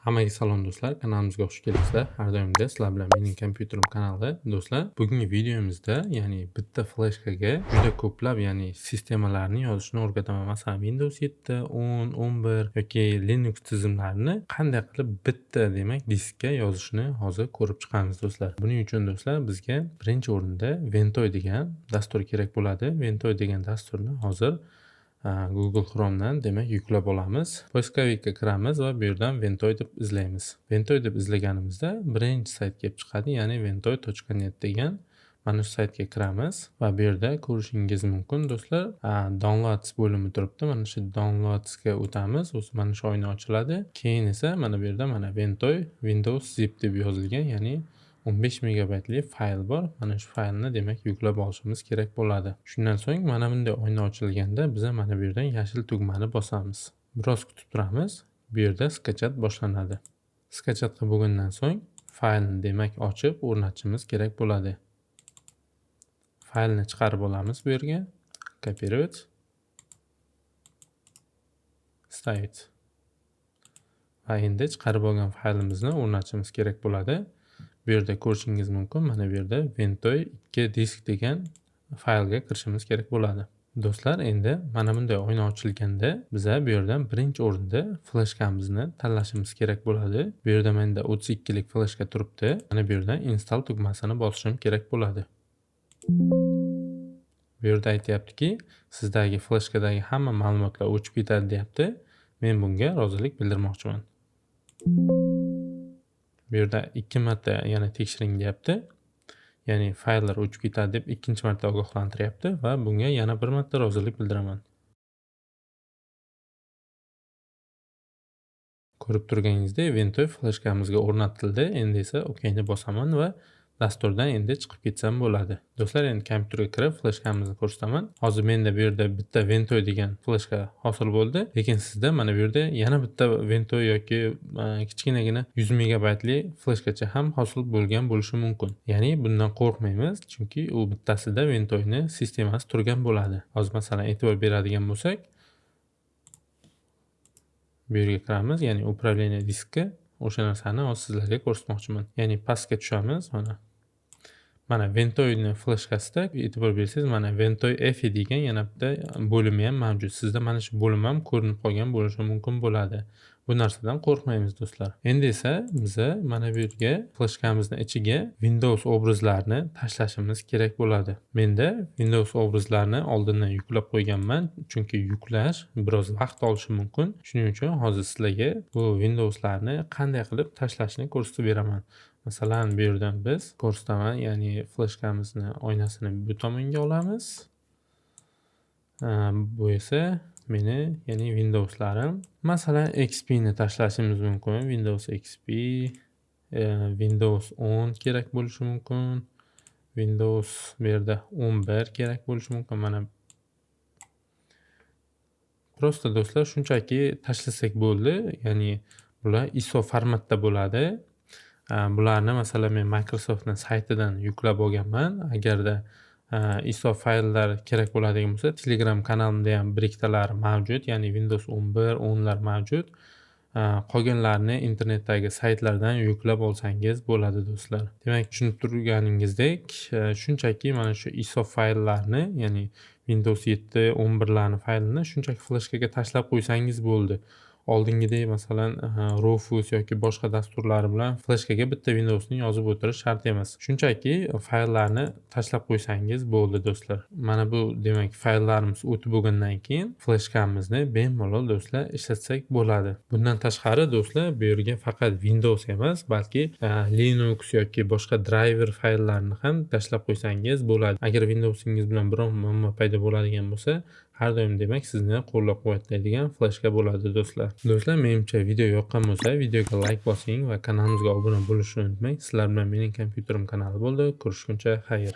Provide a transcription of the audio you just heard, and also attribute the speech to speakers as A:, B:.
A: Hammaga salom do'stlar, kanalimizga xush kelibsizlar. Har doimgidek sizlar bilan mening kompyuterim kanali. Do'stlar, bugungi videomizda, ya'ni bitta fleshkaga juda ko'plab, ya'ni sistemalarni yozishni o'rgataman. Masalan, Windows 7, 10, 11 yoki Linux tizimlarini qanday qilib bitta, demak, diskka yozishni hozir ko'rib chiqamiz do'stlar. Buning uchun do'stlar, bizga birinchi o'rinda Ventoy degan dastur kerak bo'ladi. Ventoy degan dasturni hozir Google Chrome'dan demak yuklab olamiz. Poiskovikka kiramiz va bu yerdan Ventoy deb izlaymiz. Ventoy deb izlaganimizda birinchi sayt kelib chiqadi, ya'ni ventoy.net degan mana shu saytga kiramiz va bu yerda ko'rishingiz mumkin do'stlar, downloads bo'limi turibdi. Mana shu downloadsga o'tamiz. Mana shu oyna ochiladi. Keyin esa mana bu yerda mana Ventoy Windows zip deb yozilgan, ya'ni 15 megabaytli fayl bor. Mana shu faylni demak yuklab olishimiz kerak bo'ladi. Shundan so'ng mana bunday oyna ochilganda biz mana bu yerdan yashil tugmani bosamiz. Biroz kutib turamiz. Bu yerda skachat boshlanadi. Skachat qilib bo'lgandan so'ng faylni demak ochib o'rnatishimiz kerak bo'ladi. Faylni chiqarib olamiz bu yerga. Kopировать. Ставить. Va endi chiqarib olgan faylimizni o'rnatishimiz kerak bo'ladi. Bu yerda ko'rishingiz mumkin, mana bu yerda Ventoy 2 disk degan faylga kirishimiz kerak bo'ladi. Do'stlar, endi mana bunday oyna ochilganda biza bu yerdan birinchi o'rinda fleshkamizni tanlashimiz kerak bo'ladi. Bu yerda menda 32 lik fleshka turibdi. Mana bu yerdan install tugmasini bosishim kerak bo'ladi. Bu yerda aytayaptiki, sizdagi fleshkadagi hamma ma'lumotlar o'chib ketadi deyapti. Men bunga rozilik bildirmoqchiman. Bu yerda 2 marta yana tekshiring deyapti. Ya'ni fayllar o'chib ketadi deb ikkinchi marta ogohlantiryapti va bunga yana bir marta rozilik bildiraman. Ko'rib turganingizdek, Ventoy fleshkamizga o'rnatildi. Endi esa OK ni bosaman va dasturdan endi chiqib ketsam bo'ladi. Do'stlar, endi kompyuterga kirib fleshkamizni ko'rsataman. Hozir menda bu yerda bitta Ventoy degan fleshka hosil bo'ldi, lekin sizda mana bu yerda yana bitta Ventoy yoki kichkinagina 100 megabaytli fleshkacha ham hosil bo'lgan bo'lishi mumkin. Ya'ni bundan qo'rqmaymiz, chunki u bittasida Ventoyni sistemasi turgan bo'ladi. Hozir masalan e'tibor beradigan bo'lsak, bu yerga kiramiz, ya'ni upravlение diskka. O'sha narsani hozir sizlarga ko'rsatmoqchiman. Ya'ni pastga tushamiz, mana Ventoyni fleshkasida e'tibor bersangiz, mana Ventoy EFI degan yana bitta bo'limi ham mavjud. Sizda mana shu bo'lim ham ko'rinib qolgan bo'lishi mumkin bo'ladi. Bu narsadan qo'rqmaymiz do'stlar. Endi esa biza mana bu yerga fleshkamizni ichiga Windows obrazlarini tashlashimiz kerak bo'ladi. Menda Windows obrazlarini oldindan yuklab qo'yganman, chunki yuklash biroz vaqt olishi mumkin. Shuning uchun hozir sizlarga bu Windowslarni qanday qilib tashlashni ko'rsatib beraman. Masalan, bu yerdan biz ko'rsataman, ya'ni fleshkamizni oynasini bu tomonga olamiz. Bu esa meni, ya'ni Windowslarim. Masalan, XP ni tashlashimiz mumkin. Windows XP, Windows 10 kerak bo'lishi mumkin. Windows bu yerda 11 kerak bo'lishi mumkin. Mana prosta do'stlar shunchaki tashlasak bo'ldi. Ya'ni bular ISO formatda bo'ladi. Bularni masalan men Microsoftning saytidan yuklab olganman. Agarda ISO fayllar kerak bo'ladigan bo'lsa, Telegram kanalimda ham bir ikkitalari mavjud, ya'ni Windows 11, 10lar mavjud. Qolganlarni internetdagi saytlardan yuklab olsangiz bo'ladi do'stlar. Demak, tushunib turganingizdek, shunchaki mana shu ISO fayllarni, ya'ni Windows 7, 11larning faylini shunchaki fleshkaga tashlab qo'ysangiz bo'ldi. Oldingidek masalan Rufus yoki boshqa dasturlar bilan fleshkaga bitta Windowsni yozib o'tirish shart emas. Shunchaki fayllarni tashlab qo'ysangiz bo'ldi do'stlar. Mana bu demak fayllarimiz o'tib bo'lgandan keyin fleshkamizni bemalol do'stlar ishlatsak bo'ladi. Bundan tashqari do'stlar, bu yerga faqat Windows emas, balki Linux yoki boshqa driver fayllarni ham tashlab qo'ysangiz bo'ladi. Agar Windowsingiz bilan biror muammo paydo bo'ladigan bo'lsa, har doim demak sizni qo'llab-quvvatlaydigan fleshka bo'ladi do'stlar. Do'stlar, menimcha video yoqqan bo'lsa, videoga like bosing va kanalimizga obuna bo'lishni unutmang. Sizlar bilan mening kompyuterim kanali bo'ldi. Ko'rishguncha xayr.